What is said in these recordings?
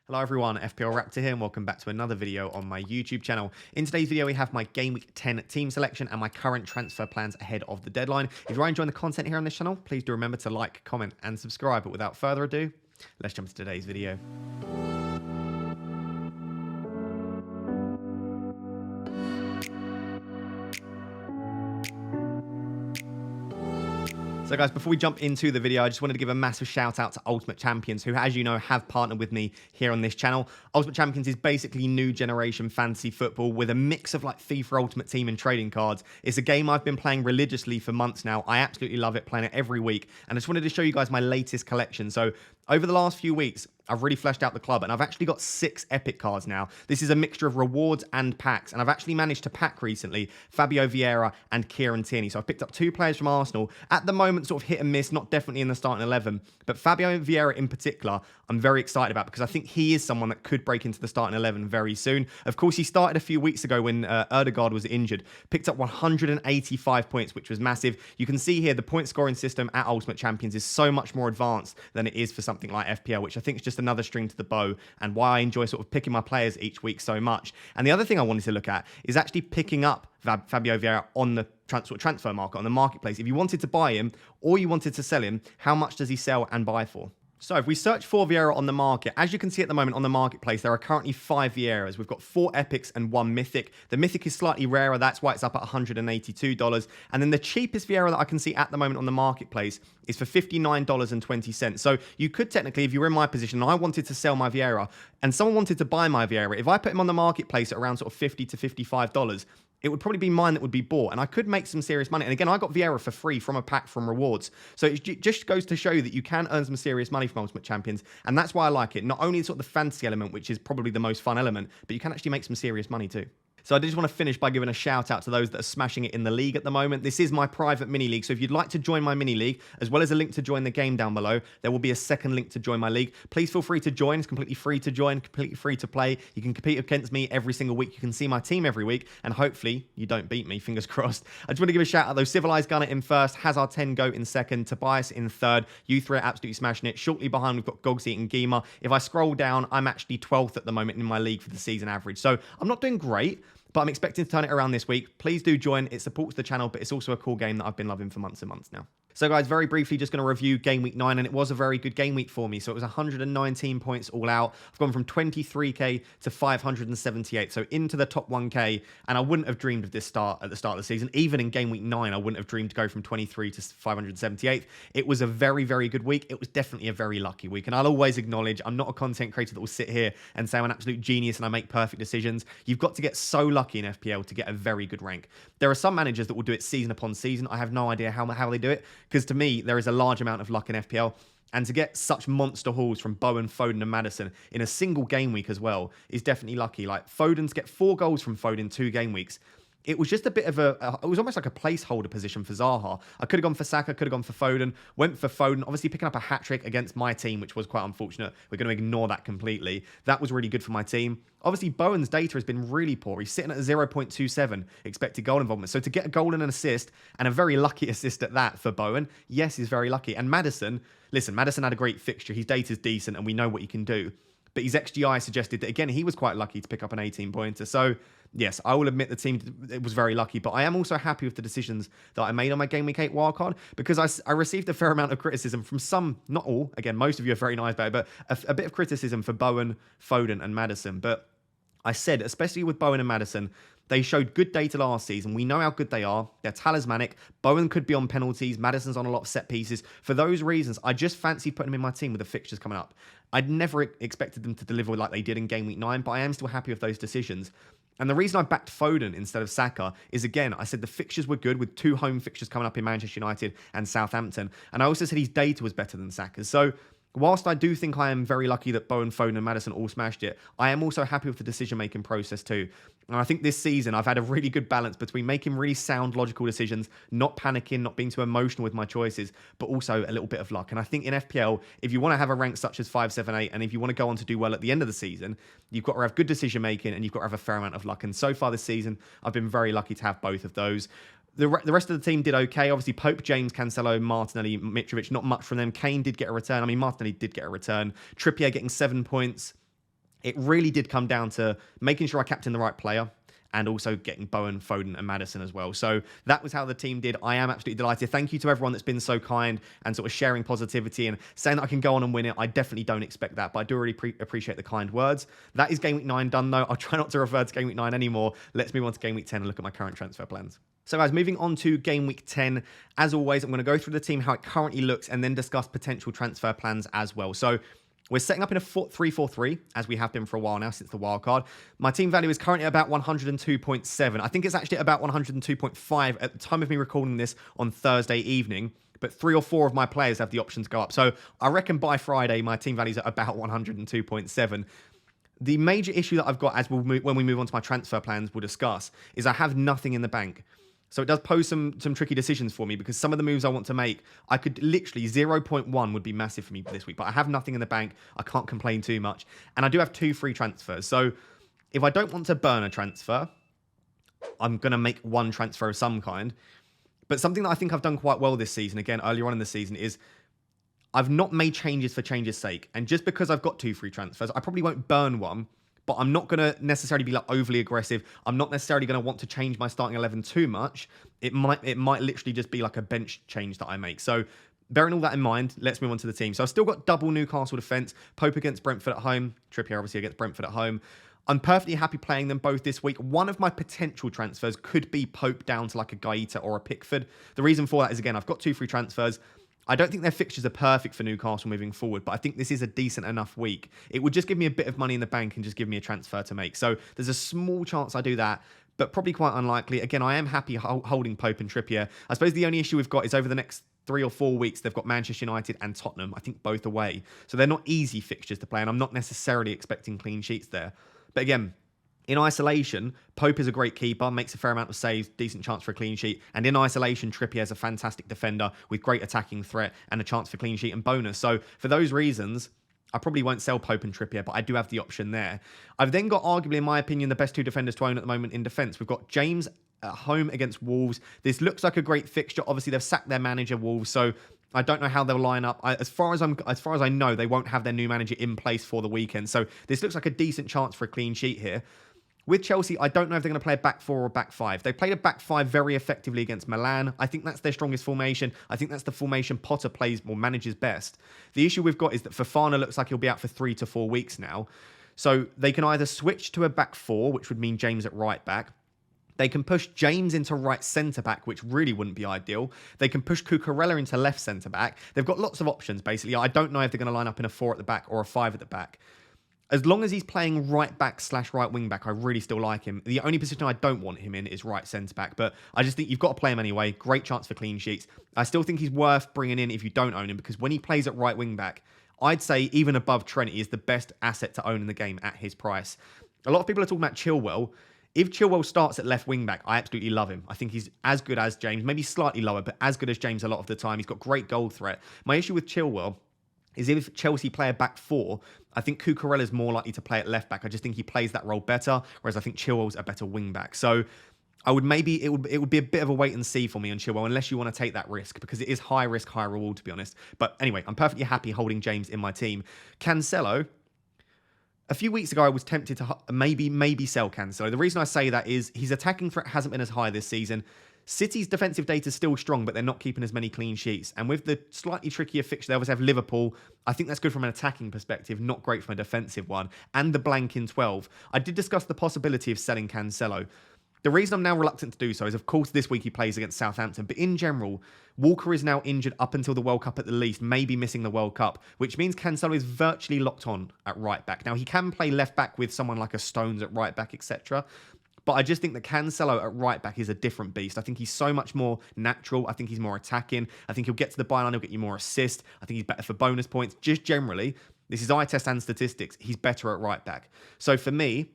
Hello everyone, FPL Raptor here and welcome back to another video on my YouTube channel. In today's video we have my Game Week 10 team selection and my current transfer plans ahead of the deadline. If you are enjoying the content here on this channel, please do remember to like, comment and subscribe. But without further ado, let's jump into today's video. So guys, before we jump into the video, I just wanted to give a massive shout out to Ultimate Champions, who, as you know, have partnered with me here on this channel. Ultimate Champions is basically new generation fantasy football with a mix of like FIFA Ultimate Team and trading cards. It's a game I've been playing religiously for months now. I absolutely love it, playing it every week. And I just wanted to show you guys my latest collection. So over the last few weeks, I've really fleshed out the club and I've actually got 6 epic cards now. This is a mixture of rewards and packs, and I've actually managed to pack recently Fabio Vieira and Kieran Tierney. So I've picked up 2 players from Arsenal. At the moment, sort of hit and miss, not definitely in the starting 11, but Fabio Vieira in particular, I'm very excited about because I think he is someone that could break into the starting 11 very soon. Of course, he started a few weeks ago when Erdegaard was injured, picked up 185 points, which was massive. You can see here the point scoring system at Ultimate Champions is so much more advanced than it is for something like FPL, which I think is just another string to the bow and why I enjoy sort of picking my players each week so much. And the other thing I wanted to look at is actually picking up Fabio Vieira on the transfer market, on the marketplace. If you wanted to buy him or you wanted to sell him, how much does he sell and buy for? So if we search for Vieira on the market, as you can see at the moment on the marketplace, there are currently 5 Vieiras. We've got 4 epics and 1 mythic. The mythic is slightly rarer. That's why it's up at $182. And then the cheapest Vieira that I can see at the moment on the marketplace is for $59.20. So you could technically, if you were in my position and I wanted to sell my Vieira and someone wanted to buy my Vieira, if I put him on the marketplace at around sort of $50 to $55, it would probably be mine that would be bought, and I could make some serious money. And again, I got Vieira for free from a pack from rewards. So it just goes to show you that you can earn some serious money from Ultimate Champions, and that's why I like it. Not only sort of the fantasy element, which is probably the most fun element, but you can actually make some serious money too. So I just want to finish by giving a shout out to those that are smashing it in the league at the moment. This is my private mini league. So if you'd like to join my mini league, as well as a link to join the game down below, there will be a second link to join my league. Please feel free to join. It's completely free to join, completely free to play. You can compete against me every single week. You can see my team every week, and hopefully you don't beat me, fingers crossed. I just want to give a shout out though. Civilized Gunner in first, Hazard 10 Goat in second, Tobias in third, you 3 are absolutely smashing it. Shortly behind, we've got Gogsy and Gima. If I scroll down, I'm actually 12th at the moment in my league for the season average. So I'm not doing great, but I'm expecting to turn it around this week. Please do join. It supports the channel, but it's also a cool game that I've been loving for months and months now. So guys, very briefly, just going to review Game Week 9, and it was a very good game week for me. So it was 119 points all out. I've gone from 23k to 578, so into the top 1k, and I wouldn't have dreamed of this start at the start of the season. Even in Game Week 9, I wouldn't have dreamed to go from 23 to 578. It was a very, very good week. It was definitely a very lucky week, and I'll always acknowledge I'm not a content creator that will sit here and say I'm an absolute genius and I make perfect decisions. You've got to get so lucky in FPL to get a very good rank. There are some managers that will do it season upon season. I have no idea how they do it, because to me, there is a large amount of luck in FPL. And to get such monster hauls from Bowen, Foden and Maddison in a single game week as well is definitely lucky. Like Foden's get 4 goals from Foden 2 game weeks. It was just a bit of it was almost like a placeholder position for Zaha. I could have gone for Saka, could have gone for Foden, went for Foden, obviously picking up a hat-trick against my team, which was quite unfortunate. We're going to ignore that completely. That was really good for my team. Obviously, Bowen's data has been really poor. He's sitting at 0.27 expected goal involvement. So to get a goal and an assist, and a very lucky assist at that for Bowen, yes, he's very lucky. And Maddison, listen, Maddison had a great fixture. His data's decent, and we know what he can do. But his XGI suggested that, again, he was quite lucky to pick up an 18-pointer. So, yes, I will admit the team it was very lucky. But I am also happy with the decisions that I made on my Game Week 8 wildcard, because I received a fair amount of criticism from some, not all. Again, most of you are very nice about it, but a bit of criticism for Bowen, Foden and Maddison. But I said, especially with Bowen and Maddison, they showed good data last season. We know how good they are. They're talismanic. Bowen could be on penalties. Maddison's on a lot of set pieces. For those reasons, I just fancy putting them in my team with the fixtures coming up. I'd never expected them to deliver like they did in Game Week 9, but I am still happy with those decisions. And the reason I backed Foden instead of Saka is, again, I said the fixtures were good with 2 home fixtures coming up in Manchester United and Southampton. And I also said his data was better than Saka's. So whilst I do think I am very lucky that Bowen, Foden and Maddison all smashed it, I am also happy with the decision-making process too. And I think this season I've had a really good balance between making really sound, logical decisions, not panicking, not being too emotional with my choices, but also a little bit of luck. And I think in FPL, if you want to have a rank such as 5, 7, 8, and if you want to go on to do well at the end of the season, you've got to have good decision-making and you've got to have a fair amount of luck. And so far this season, I've been very lucky to have both of those. The rest of the team did okay. Obviously, Pope, James, Cancelo, Martinelli, Mitrovic, not much from them. Kane did get a return. I mean, Martinelli did get a return. Trippier getting 7 points. It really did come down to making sure I captained the right player and also getting Bowen, Foden, and Maddison as well. So that was how the team did. I am absolutely delighted. Thank you to everyone that's been so kind and sort of sharing positivity and saying that I can go on and win it. I definitely don't expect that, but I do really appreciate the kind words. That is Game Week 9 done, though. I'll try not to refer to Game Week 9 anymore. Let's move on to Game Week 10 and look at my current transfer plans. So guys, moving on to Game Week 10, as always, I'm going to go through the team, how it currently looks, and then discuss potential transfer plans as well. So we're setting up in a 3-4-3, as we have been for a while now, since the wildcard. My team value is currently about 102.7. I think it's actually about 102.5 at the time of me recording this on Thursday evening, but 3 or 4 of my players have the option to go up. So I reckon by Friday, my team value is at about 102.7. The major issue that I've got, as when we move on to my transfer plans, we'll discuss, is I have nothing in the bank. So it does pose some tricky decisions for me, because some of the moves I want to make, I could literally 0.1 would be massive for me this week, but I have nothing in the bank. I can't complain too much. And I do have 2 free transfers. So if I don't want to burn a transfer, I'm going to make 1 transfer of some kind. But something that I think I've done quite well this season, again, earlier on in the season, is I've not made changes for change's sake. And just because I've got 2 free transfers, I probably won't burn one, but I'm not going to necessarily be like overly aggressive. I'm not necessarily going to want to change my starting 11 too much. It might literally just be like a bench change that I make. So bearing all that in mind, let's move on to the team. So I've still got double Newcastle defence, Pope against Brentford at home, Trippier obviously against Brentford at home. I'm perfectly happy playing them both this week. One of my potential transfers could be Pope down to like a Gaeta or a Pickford. The reason for that is, again, I've got 2 free transfers. I don't think their fixtures are perfect for Newcastle moving forward, but I think this is a decent enough week. It would just give me a bit of money in the bank and just give me a transfer to make. So there's a small chance I do that, but probably quite unlikely. Again, I am happy holding Pope and Trippier. I suppose the only issue we've got is over the next 3 or 4 weeks, they've got Manchester United and Tottenham, I think both away. So they're not easy fixtures to play, and I'm not necessarily expecting clean sheets there. But again, in isolation, Pope is a great keeper, makes a fair amount of saves, decent chance for a clean sheet. And in isolation, Trippier is a fantastic defender with great attacking threat and a chance for clean sheet and bonus. So for those reasons, I probably won't sell Pope and Trippier, but I do have the option there. I've then got, arguably, in my opinion, the best 2 defenders to own at the moment in defence. We've got James at home against Wolves. This looks like a great fixture. Obviously, they've sacked their manager, Wolves, so I don't know how they'll line up. As far as I know, they won't have their new manager in place for the weekend. So this looks like a decent chance for a clean sheet here. With Chelsea, I don't know if they're going to play a back 4 or a back 5. They played a back 5 very effectively against Milan. I think that's their strongest formation. I think that's the formation Potter plays or manages best. The issue we've got is that Fofana looks like he'll be out for 3 to 4 weeks now. So they can either switch to a back 4, which would mean James at right back. They can push James into right centre-back, which really wouldn't be ideal. They can push Cucurella into left centre-back. They've got lots of options, basically. I don't know if they're going to line up in a 4 at the back or a 5 at the back. As long as he's playing right back / right wing back, I really still like him. The only position I don't want him in is right centre back, but I just think you've got to play him anyway. Great chance for clean sheets. I still think he's worth bringing in if you don't own him, because when he plays at right wing back, I'd say even above Trent, he is the best asset to own in the game at his price. A lot of people are talking about Chilwell. If Chilwell starts at left wing back, I absolutely love him. I think he's as good as James, maybe slightly lower, but as good as James a lot of the time. He's got great goal threat. My issue with Chilwell is if Chelsea play a back 4, I think Cucurella is more likely to play at left back. I just think he plays that role better, whereas I think Chilwell's a better wing back. So I would maybe, it would be a bit of a wait and see for me on Chilwell, unless you want to take that risk, because it is high risk, high reward, to be honest. But anyway, I'm perfectly happy holding James in my team. Cancelo, a few weeks ago, I was tempted to maybe sell Cancelo. The reason I say that is his attacking threat hasn't been as high this season. City's defensive data is still strong, but they're not keeping as many clean sheets. And with the slightly trickier fixture, they obviously have Liverpool. I think that's good from an attacking perspective, not great from a defensive one. And the blank in 12. I did discuss the possibility of selling Cancelo. The reason I'm now reluctant to do so is, of course, this week he plays against Southampton. But in general, Walker is now injured up until the World Cup at the least, maybe missing the World Cup, which means Cancelo is virtually locked on at right back. Now, he can play left back with someone like a Stones at right back, etc. But I just think that Cancelo at right back is a different beast. I think he's so much more natural. I think he's more attacking. I think he'll get to the byline. He'll get you more assists. I think he's better for bonus points. Just generally, this is eye test and statistics. He's better at right back. So for me,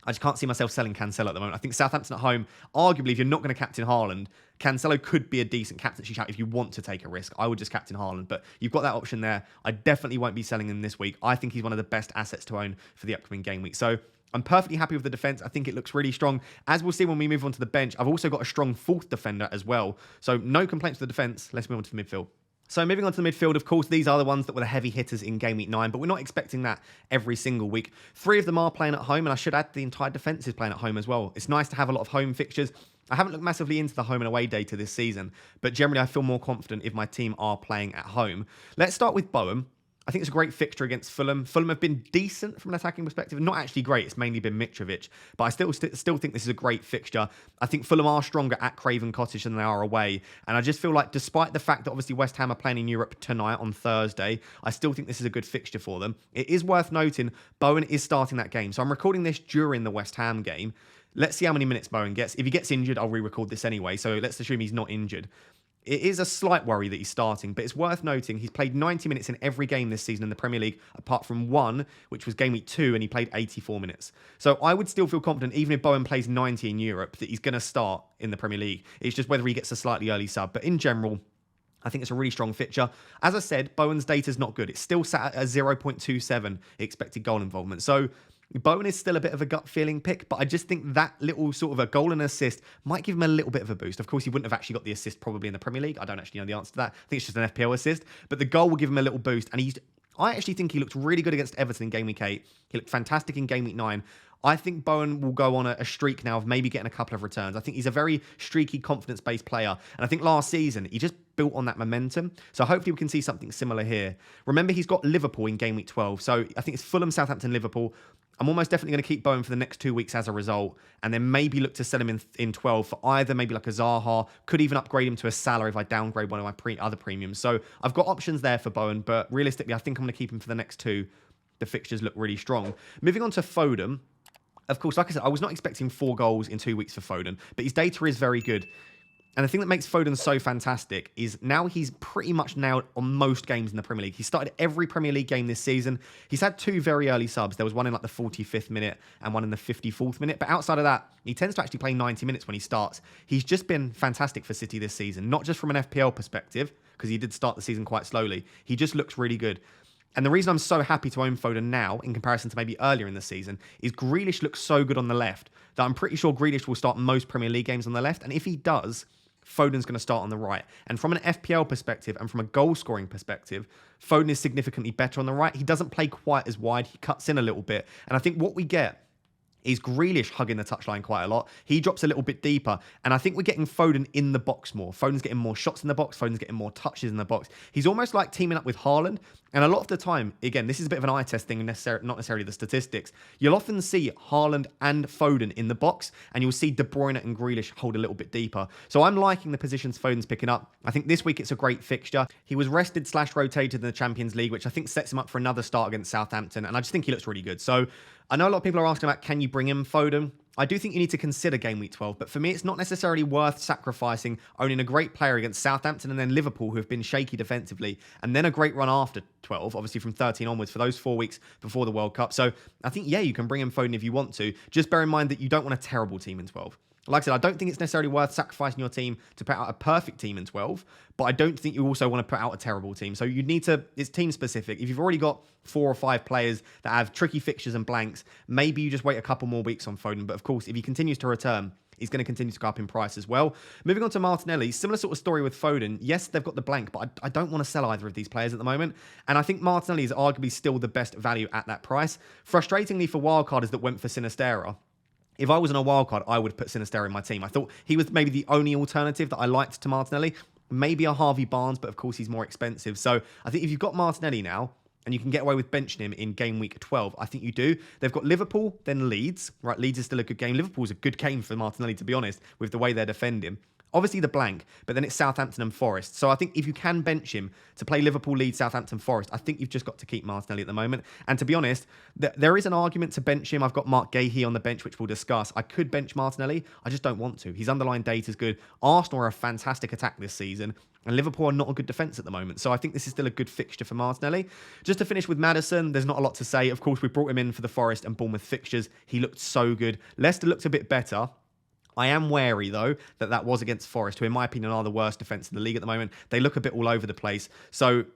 I just can't see myself selling Cancelo at the moment. I think Southampton at home, arguably, if you're not going to captain Haaland, Cancelo could be a decent captaincy shout if you want to take a risk. I would just captain Haaland, but you've got that option there. I definitely won't be selling him this week. I think he's one of the best assets to own for the upcoming game week. So I'm perfectly happy with the defence. I think it looks really strong. As we'll see when we move on to the bench, I've also got a strong 4th defender as well. So no complaints with the defence. Let's move on to the midfield. So moving on to the midfield, of course, these are the ones that were the heavy hitters in Game Week 9, but we're not expecting that every single week. 3 of them are playing at home, and I should add the entire defence is playing at home as well. It's nice to have a lot of home fixtures. I haven't looked massively into the home and away data this season, but generally I feel more confident if my team are playing at home. Let's start with Bowen. I think it's a great fixture against Fulham. Fulham have been decent from an attacking perspective. Not actually great. It's mainly been Mitrovic. But I still think this is a great fixture. I think Fulham are stronger at Craven Cottage than they are away. And I just feel like despite the fact that obviously West Ham are playing in Europe tonight on Thursday, I still think this is a good fixture for them. It is worth noting Bowen is starting that game. So I'm recording this during the West Ham game. Let's see how many minutes Bowen gets. If he gets injured, I'll re-record this anyway. So let's assume he's not injured. It is a slight worry that he's starting, but it's worth noting he's played 90 minutes in every game this season in the Premier League, apart from one, which was Game Week 2, and he played 84 minutes. So I would still feel confident, even if Bowen plays 90 in Europe, that he's going to start in the Premier League. It's just whether he gets a slightly early sub. But in general, I think it's a really strong fixture. As I said, Bowen's data is not good. It's still sat at a 0.27 expected goal involvement. So Bowen is still a bit of a gut feeling pick, but I just think that little sort of a goal and assist might give him a little bit of a boost. Of course, he wouldn't have actually got the assist probably in the Premier League. I don't actually know the answer to that. I think it's just an FPL assist, but the goal will give him a little boost. And I actually think he looked really good against Everton in Game Week 8. He looked fantastic in Game Week 9. I think Bowen will go on a streak now of maybe getting a couple of returns. I think he's a very streaky, confidence-based player. And I think last season, he just built on that momentum. So hopefully we can see something similar here. Remember, he's got Liverpool in Game Week 12. So I think it's Fulham, Southampton, Liverpool. I'm almost definitely going to keep Bowen for the next 2 weeks as a result. And then maybe look to sell him in 12 for either maybe like a Zaha. Could even upgrade him to a Salah if I downgrade one of my other premiums. So I've got options there for Bowen. But realistically, I think I'm going to keep him for the next 2. The fixtures look really strong. Moving on to Foden. Of course, like I said, I was not expecting 4 goals in 2 weeks for Foden, but his data is very good. And the thing that makes Foden so fantastic is now he's pretty much nailed on most games in the Premier League. He started every Premier League game this season. He's had 2 very early subs. There was one in like the 45th minute and one in the 54th minute. But outside of that, he tends to actually play 90 minutes when he starts. He's just been fantastic for City this season, not just from an FPL perspective, because he did start the season quite slowly. He just looks really good. And the reason I'm so happy to own Foden now, in comparison to maybe earlier in the season, is Grealish looks so good on the left that I'm pretty sure Grealish will start most Premier League games on the left. And if he does, Foden's going to start on the right. And from an FPL perspective and from a goal-scoring perspective, Foden is significantly better on the right. He doesn't play quite as wide. He cuts in a little bit. And I think what we get is Grealish hugging the touchline quite a lot. He drops a little bit deeper. And I think we're getting Foden in the box more. Foden's getting more shots in the box. Foden's getting more touches in the box. He's almost like teaming up with Haaland. And a lot of the time, again, this is a bit of an eye test thing, not necessarily the statistics. You'll often see Haaland and Foden in the box, and you'll see De Bruyne and Grealish hold a little bit deeper. So I'm liking the positions Foden's picking up. I think this week it's a great fixture. He was rested/rotated in the Champions League, which I think sets him up for another start against Southampton. And I just think he looks really good. So I know a lot of people are asking about, can you bring in Foden? I do think you need to consider Game Week 12, but for me, it's not necessarily worth sacrificing owning a great player against Southampton and then Liverpool, who have been shaky defensively, and then a great run after 12, obviously from 13 onwards for those 4 weeks before the World Cup. So I think, yeah, you can bring in Foden if you want to. Just bear in mind that you don't want a terrible team in 12. Like I said, I don't think it's necessarily worth sacrificing your team to put out a perfect team in 12, but I don't think you also want to put out a terrible team. So you need to, it's team specific. If you've already got 4 or 5 players that have tricky fixtures and blanks, maybe you just wait a couple more weeks on Foden. But of course, if he continues to return, he's going to continue to go up in price as well. Moving on to Martinelli, similar sort of story with Foden. Yes, they've got the blank, but I don't want to sell either of these players at the moment. And I think Martinelli is arguably still the best value at that price. Frustratingly for wildcarders that went for Sinistera, if I was on a wildcard, I would put Sinistera in my team. I thought he was maybe the only alternative that I liked to Martinelli. Maybe a Harvey Barnes, but of course he's more expensive. So I think if you've got Martinelli now, and you can get away with benching him in game week 12, I think you do. They've got Liverpool, then Leeds. Right, Leeds is still a good game. Liverpool's a good game for Martinelli, to be honest, with the way they're defending. Obviously the blank, but then it's Southampton and Forest. So I think if you can bench him to play Liverpool, Leeds, Southampton, Forest, I think you've just got to keep Martinelli at the moment. And to be honest, there is an argument to bench him. I've got Mark Gahey on the bench, which we'll discuss. I could bench Martinelli. I just don't want to. His underlying data is good. Arsenal are a fantastic attack this season, and Liverpool are not a good defence at the moment. So I think this is still a good fixture for Martinelli. Just to finish with Maddison, there's not a lot to say. Of course, we brought him in for the Forest and Bournemouth fixtures. He looked so good. Leicester looked a bit better. I am wary, though, that was against Forest, who, in my opinion, are the worst defence in the league at the moment. They look a bit all over the place. So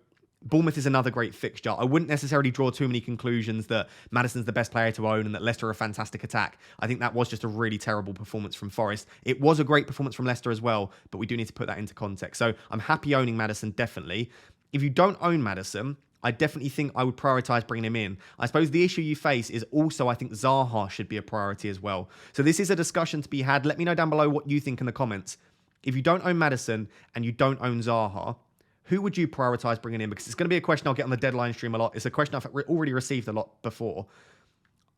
Bournemouth is another great fixture. I wouldn't necessarily draw too many conclusions that Maddison's the best player to own and that Leicester are a fantastic attack. I think that was just a really terrible performance from Forest. It was a great performance from Leicester as well, but we do need to put that into context. So I'm happy owning Maddison, definitely. If you don't own Maddison, I definitely think I would prioritise bringing him in. I suppose the issue you face is also I think Zaha should be a priority as well. So this is a discussion to be had. Let me know down below what you think in the comments. If you don't own Maddison and you don't own Zaha, who would you prioritise bringing in? Because it's going to be a question I'll get on the deadline stream a lot. It's a question I've already received a lot before.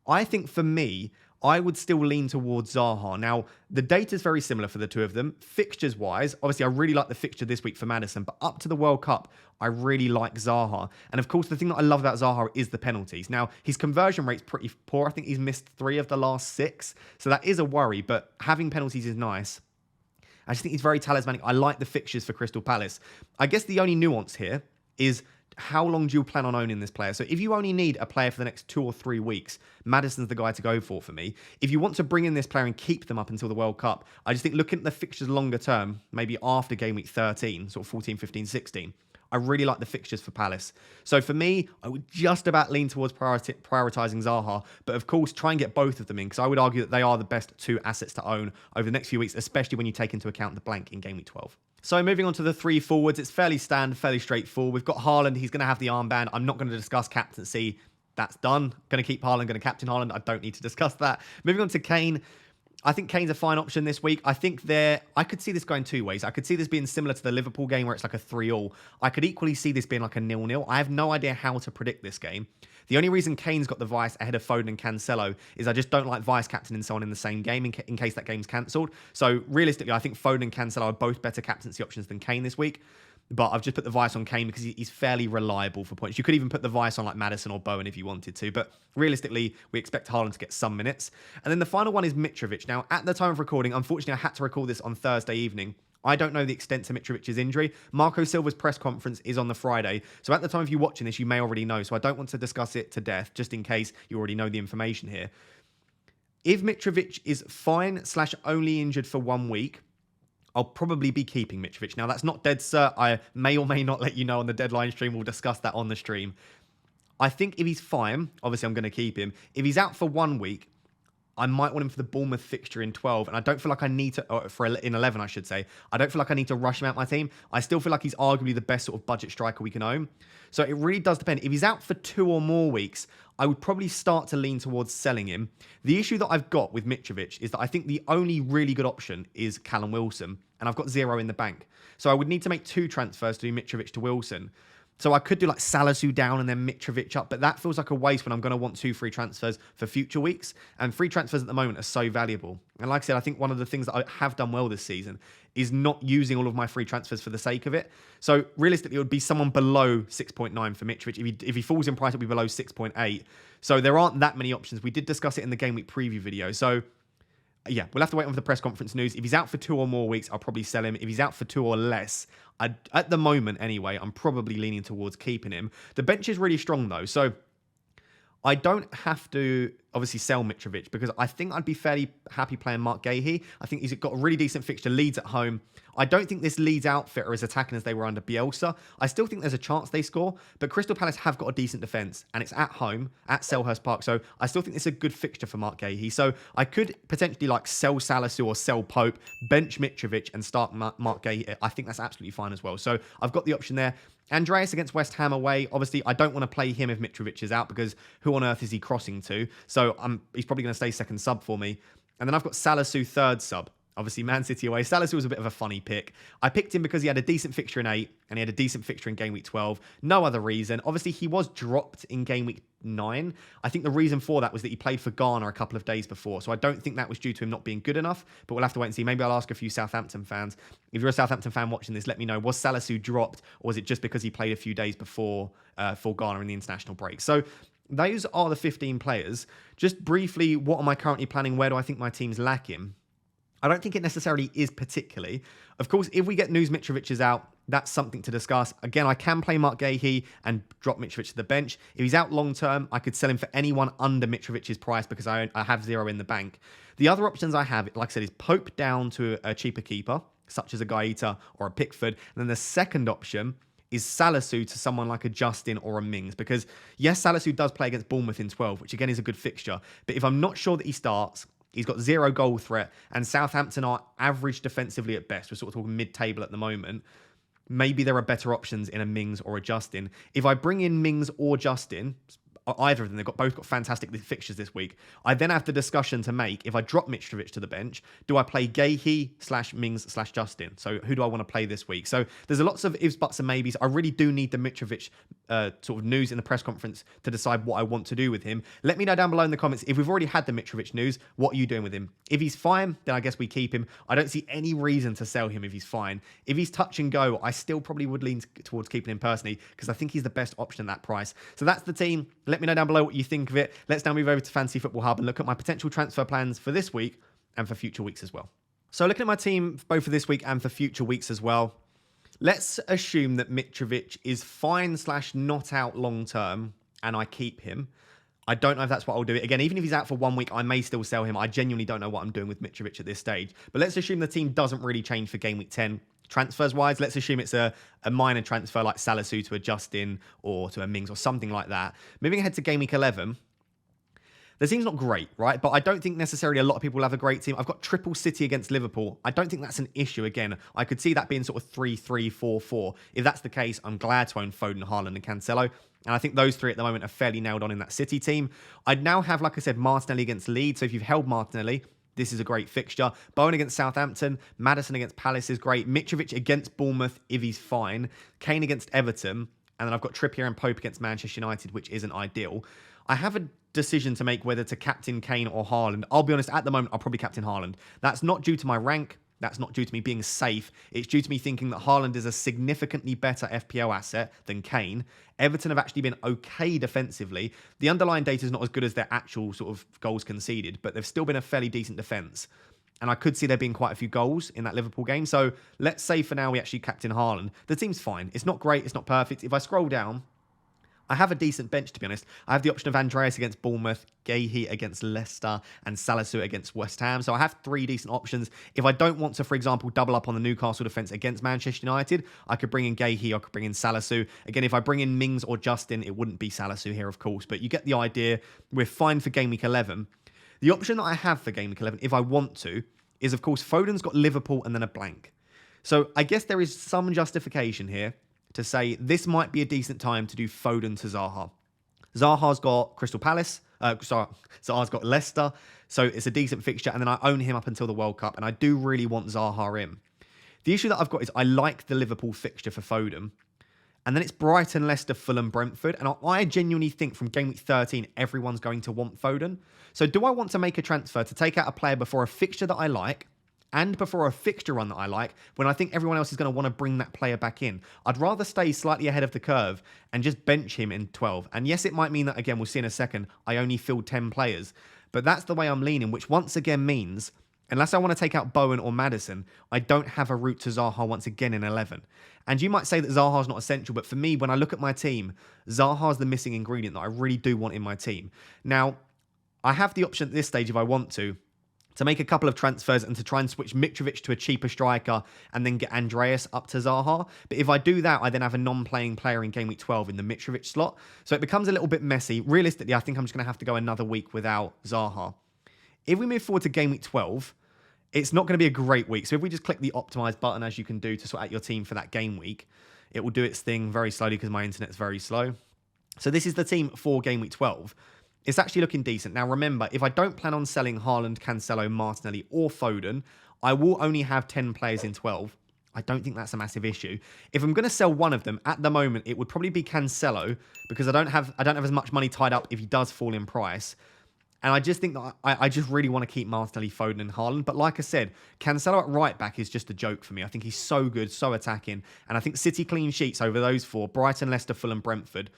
I think for me, I would still lean towards Zaha. Now, the data is very similar for the two of them. Fixtures-wise, obviously, I really like the fixture this week for Maddison, but up to the World Cup, I really like Zaha. And of course, the thing that I love about Zaha is the penalties. Now, his conversion rate's pretty poor. I think he's missed 3 of the last 6. So that is a worry, but having penalties is nice. I just think he's very talismanic. I like the fixtures for Crystal Palace. I guess the only nuance here is how long do you plan on owning this player? So if you only need a player for the next 2 or 3 weeks, Maddison's the guy to go for me. If you want to bring in this player and keep them up until the World Cup, I just think looking at the fixtures longer term, maybe after game week 13, sort of 14, 15, 16, I really like the fixtures for Palace. So for me, I would just about lean towards prioritising Zaha, but of course try and get both of them in, because I would argue that they are the best 2 assets to own over the next few weeks, especially when you take into account the blank in game week 12. So moving on to the 3 forwards, it's fairly standard, fairly straightforward. We've got Haaland, he's going to have the armband. I'm not going to discuss captaincy. That's done. Going to keep Haaland, going to captain Haaland. I don't need to discuss that. Moving on to Kane. I think Kane's a fine option this week. I think I could see this going 2 ways. I could see this being similar to the Liverpool game where it's like a 3-3. I could equally see this being like a 0-0. I have no idea how to predict this game. The only reason Kane's got the vice ahead of Foden and Cancelo is I just don't like vice captaining someone in the same game in case that game's cancelled. So realistically, I think Foden and Cancelo are both better captaincy options than Kane this week. But I've just put the vice on Kane because he's fairly reliable for points. You could even put the vice on like Maddison or Bowen if you wanted to. But realistically, we expect Haaland to get some minutes. And then the final one is Mitrovic. Now, at the time of recording, unfortunately, I had to record this on Thursday evening. I don't know the extent to Mitrovic's injury. Marco Silva's press conference is on the Friday. So at the time of you watching this, you may already know. So I don't want to discuss it to death, just in case you already know the information here. If Mitrovic is fine / only injured for 1 week, I'll probably be keeping Mitrovic. Now, that's not dead cert. I may or may not let you know on the deadline stream. We'll discuss that on the stream. I think if he's fine, obviously I'm going to keep him. If he's out for 1 week, I might want him for the Bournemouth fixture in 12. And I don't feel like I need to, in 11, I should say. I don't feel like I need to rush him out my team. I still feel like he's arguably the best sort of budget striker we can own. So it really does depend. If he's out for 2 or more weeks, I would probably start to lean towards selling him. The issue that I've got with Mitrovic is that I think the only really good option is Callum Wilson. And I've got 0 in the bank. So I would need to make 2 transfers to do Mitrovic to Wilson. So I could do like Salisu down and then Mitrovic up, but that feels like a waste when I'm going to want 2 free transfers for future weeks. And free transfers at the moment are so valuable. And like I said, I think one of the things that I have done well this season is not using all of my free transfers for the sake of it. So realistically, it would be someone below 6.9 for Mitrovic. If he falls in price, it'll be below 6.8. So there aren't that many options. We did discuss it in the game week preview video. So yeah, we'll have to wait on for the press conference news. If he's out for 2 or more weeks, I'll probably sell him. If he's out for 2 or less, at the moment anyway, I'm probably leaning towards keeping him. The bench is really strong though, so I don't have to obviously sell Mitrovic because I think I'd be fairly happy playing Mark Gahey. I think he's got a really decent fixture. Leeds at home. I don't think this Leeds outfit are as attacking as they were under Bielsa. I still think there's a chance they score, but Crystal Palace have got a decent defence and it's at home at Selhurst Park. So I still think it's a good fixture for Mark Gahey. So I could potentially like sell Salisu or sell Pope, bench Mitrovic and start Mark Gahey. I think that's absolutely fine as well. So I've got the option there. Andreas against West Ham away. Obviously, I don't want to play him if Mitrovic is out because who on earth is he crossing to? So he's probably going to stay second sub for me. And then I've got Salisu third sub. Obviously, Man City away. Salisu was a bit of a funny pick. I picked him because he had a decent fixture in 8 and he had a decent fixture in game week 12. No other reason. Obviously, he was dropped in game week 9. I think the reason for that was that he played for Ghana a couple of days before. So I don't think that was due to him not being good enough, but we'll have to wait and see. Maybe I'll ask a few Southampton fans. If you're a Southampton fan watching this, let me know. Was Salisu dropped or was it just because he played a few days before for Ghana in the international break? So those are the 15 players. Just briefly, what am I currently planning? Where do I think my team's lacking? I don't think it necessarily is particularly. Of course, if we get news Mitrovic is out, that's something to discuss. Again, I can play Mark Gahey and drop Mitrovic to the bench. If he's out long term, I could sell him for anyone under Mitrovic's price because I have 0 in the bank. The other options I have, like I said, is Pope down to a cheaper keeper, such as a Gaeta or a Pickford. And then the second option is Salisu to someone like a Justin or a Mings. Because yes, Salisu does play against Bournemouth in 12, which again is a good fixture. But if I'm not sure that he starts, he's got 0 goal threat, and Southampton are average defensively at best. We're sort of talking mid-table at the moment. Maybe there are better options in a Mings or a Justin. If I bring in Mings or Justin, either of them, they've both got fantastic fixtures this week. I then have the discussion to make. If I drop Mitrovic to the bench, do I play Gahey/Mings/Justin? So who do I want to play this week? So there's lots of ifs, buts, and maybes. I really do need the Mitrovic sort of news in the press conference to decide what I want to do with him. Let me know down below in the comments if we've already had the Mitrovic news. What are you doing with him? If he's fine, then I guess we keep him. I don't see any reason to sell him if he's fine. If he's touch and go, I still probably would lean towards keeping him personally because I think he's the best option at that price. So that's the team. Let me know down below what you think of it. Let's now move over to Fantasy Football Hub and look at my potential transfer plans for this week and for future weeks as well. So looking at my team both for this week and for future weeks as well, let's assume that Mitrovic is fine/not out long term and I keep him. I don't know if that's what I'll do. Again, even if he's out for 1 week, I may still sell him. I genuinely don't know what I'm doing with Mitrovic at this stage. But let's assume the team doesn't really change for game week 10. Transfers-wise, let's assume it's a minor transfer like Salisu to a Justin or to a Mings or something like that. Moving ahead to game week 11, the team's not great, right? But I don't think necessarily a lot of people will have a great team. I've got triple City against Liverpool. I don't think that's an issue. Again, I could see that being sort of 3-3-4-4. If that's the case, I'm glad to own Foden, Haaland and Cancelo. And I think those three at the moment are fairly nailed on in that City team. I'd now have, like I said, Martinelli against Leeds. So if you've held Martinelli, this is a great fixture. Bowen against Southampton. Maddison against Palace is great. Mitrovic against Bournemouth if he's fine. Kane against Everton. And then I've got Trippier and Pope against Manchester United, which isn't ideal. I have a decision to make whether to captain Kane or Haaland. I'll be honest, at the moment, I'll probably captain Haaland. That's not due to my rank. That's not due to me being safe. It's due to me thinking that Haaland is a significantly better FPL asset than Kane. Everton have actually been okay defensively. The underlying data is not as good as their actual sort of goals conceded, but they've still been a fairly decent defence. And I could see there being quite a few goals in that Liverpool game. So let's say for now we actually captain Haaland. The team's fine. It's not great. It's not perfect. If I scroll down, I have a decent bench, to be honest. I have the option of Andreas against Bournemouth, Gahey against Leicester, and Salisu against West Ham. So I have 3 decent options. If I don't want to, for example, double up on the Newcastle defence against Manchester United, I could bring in Gahey, I could bring in Salisu. Again, if I bring in Mings or Justin, it wouldn't be Salisu here, of course. But you get the idea. We're fine for game week 11. The option that I have for game week 11, if I want to, is, of course, Foden's got Liverpool and then a blank. So I guess there is some justification here to say this might be a decent time to do Foden to Zaha. Zaha's got Crystal Palace. Zaha's got Leicester. So it's a decent fixture. And then I own him up until the World Cup. And I do really want Zaha in. The issue that I've got is I like the Liverpool fixture for Foden. And then it's Brighton, Leicester, Fulham, Brentford. And I genuinely think from game week 13, everyone's going to want Foden. So do I want to make a transfer to take out a player before a fixture that I like and before a fixture run that I like when I think everyone else is going to want to bring that player back in? I'd rather stay slightly ahead of the curve and just bench him in 12. And yes, it might mean that, again, we'll see in a second, I only filled 10 players. But that's the way I'm leaning, which once again means, unless I want to take out Bowen or Maddison, I don't have a route to Zaha once again in 11. And you might say that Zaha's not essential, but for me, when I look at my team, Zaha's the missing ingredient that I really do want in my team. Now, I have the option at this stage, if I want to make a couple of transfers and to try and switch Mitrovic to a cheaper striker and then get Andreas up to Zaha. But if I do that, I then have a non-playing player in game week 12 in the Mitrovic slot. So it becomes a little bit messy. Realistically, I think I'm just going to have to go another week without Zaha. If we move forward to game week 12, it's not going to be a great week. So if we just click the optimize button, as you can do to sort out your team for that game week, it will do its thing very slowly because my internet's very slow. So this is the team for game week 12. It's actually looking decent. Now, remember, if I don't plan on selling Haaland, Cancelo, Martinelli, or Foden, I will only have 10 players in 12. I don't think that's a massive issue. If I'm going to sell one of them, at the moment, it would probably be Cancelo because I don't have as much money tied up if he does fall in price. And I just think that I just really want to keep Martinelli, Foden, and Haaland. But like I said, Cancelo at right back is just a joke for me. I think he's so good, so attacking. And I think City clean sheets over those 4, Brighton, Leicester, Fulham, Brentford,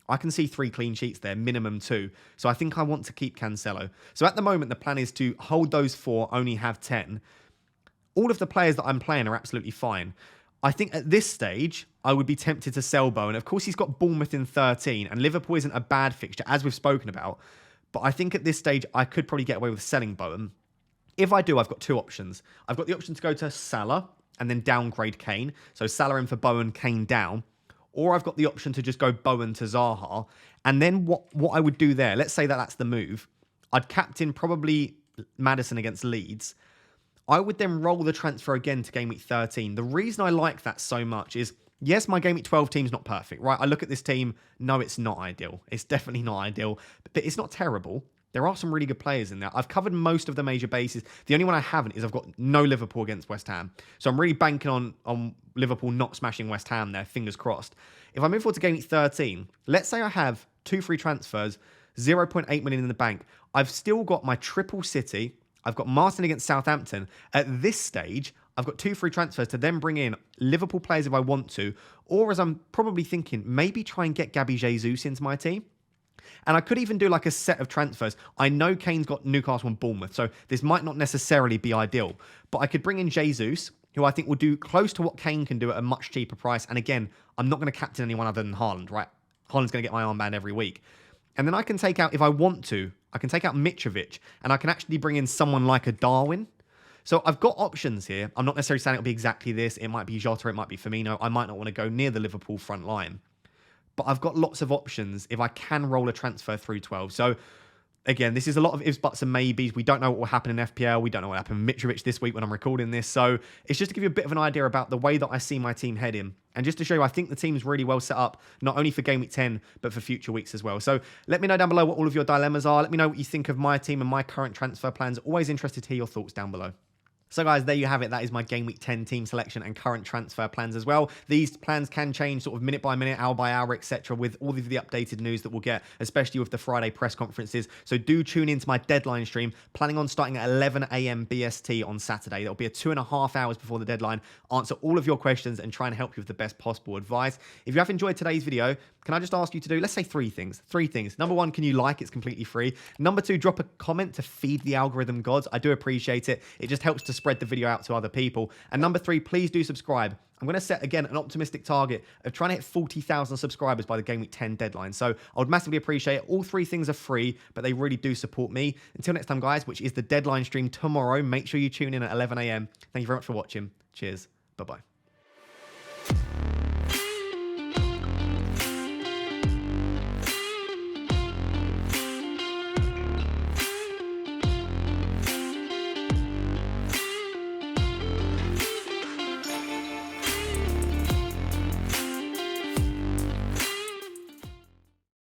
I can see 3 clean sheets there, minimum 2. So I think I want to keep Cancelo. So at the moment, the plan is to hold those 4, only have 10. All of the players that I'm playing are absolutely fine. I think at this stage, I would be tempted to sell Bowen. Of course, he's got Bournemouth in 13, and Liverpool isn't a bad fixture, as we've spoken about. But I think at this stage, I could probably get away with selling Bowen. If I do, I've got 2 options. I've got the option to go to Salah and then downgrade Kane. So Salah in for Bowen, Kane down. or I've got the option to just go Bowen to Zaha. And then what I would do there, let's say that that's the move, I'd captain probably Maddison against Leeds. I would then roll the transfer again to game week 13. The reason I like that so much is, yes, my game week 12 team's not perfect, right? I look at this team, no, it's not ideal. It's definitely not ideal, but it's not terrible. There are some really good players in there. I've covered most of the major bases. The only one I haven't is I've got no Liverpool against West Ham. So I'm really banking on Liverpool not smashing West Ham there, fingers crossed. If I move forward to game week 13, let's say I have 2 free transfers, 0.8 million in the bank. I've still got my triple City. I've got Martin against Southampton. At this stage, I've got 2 free transfers to then bring in Liverpool players if I want to, or as I'm probably thinking, maybe try and get Gabby Jesus into my team. And I could even do like a set of transfers. I know Kane's got Newcastle and Bournemouth, so this might not necessarily be ideal. But I could bring in Jesus, who I think will do close to what Kane can do at a much cheaper price. And again, I'm not going to captain anyone other than Haaland, right? Haaland's going to get my armband every week. And then I can take out, if I want to, I can take out Mitrovic, and I can actually bring in someone like a Darwin. So I've got options here. I'm not necessarily saying it'll be exactly this. It might be Jota, it might be Firmino. I might not want to go near the Liverpool front line. But I've got lots of options if I can roll a transfer through 12. So again, this is a lot of ifs, buts, and maybes. We don't know what will happen in FPL. We don't know what happened with Mitrovic this week when I'm recording this. So it's just to give you a bit of an idea about the way that I see my team heading. And just to show you, I think the team's really well set up, not only for Game Week 10, but for future weeks as well. So let me know down below what all of your dilemmas are. Let me know what you think of my team and my current transfer plans. Always interested to hear your thoughts down below. So guys, there you have it. That is my Game Week 10 team selection and current transfer plans as well. These plans can change sort of minute by minute, hour by hour, etc. with all of the updated news that we'll get, especially with the Friday press conferences. So do tune into my deadline stream, planning on starting at 11 a.m. BST on Saturday. That'll be 2.5 hours before the deadline. Answer all of your questions and try and help you with the best possible advice. If you have enjoyed today's video, can I just ask you to do, let's say 3 things. 3 things. Number 1, can you like? It's completely free. Number 2, drop a comment to feed the algorithm gods. I do appreciate it. It just helps to spread the video out to other people. And number 3, please do subscribe. I'm going to set, again, an optimistic target of trying to hit 40,000 subscribers by the Game Week 10 deadline. So I would massively appreciate it. All 3 things are free, but they really do support me. Until next time, guys, which is the deadline stream tomorrow, make sure you tune in at 11 a.m. Thank you very much for watching. Cheers. Bye-bye.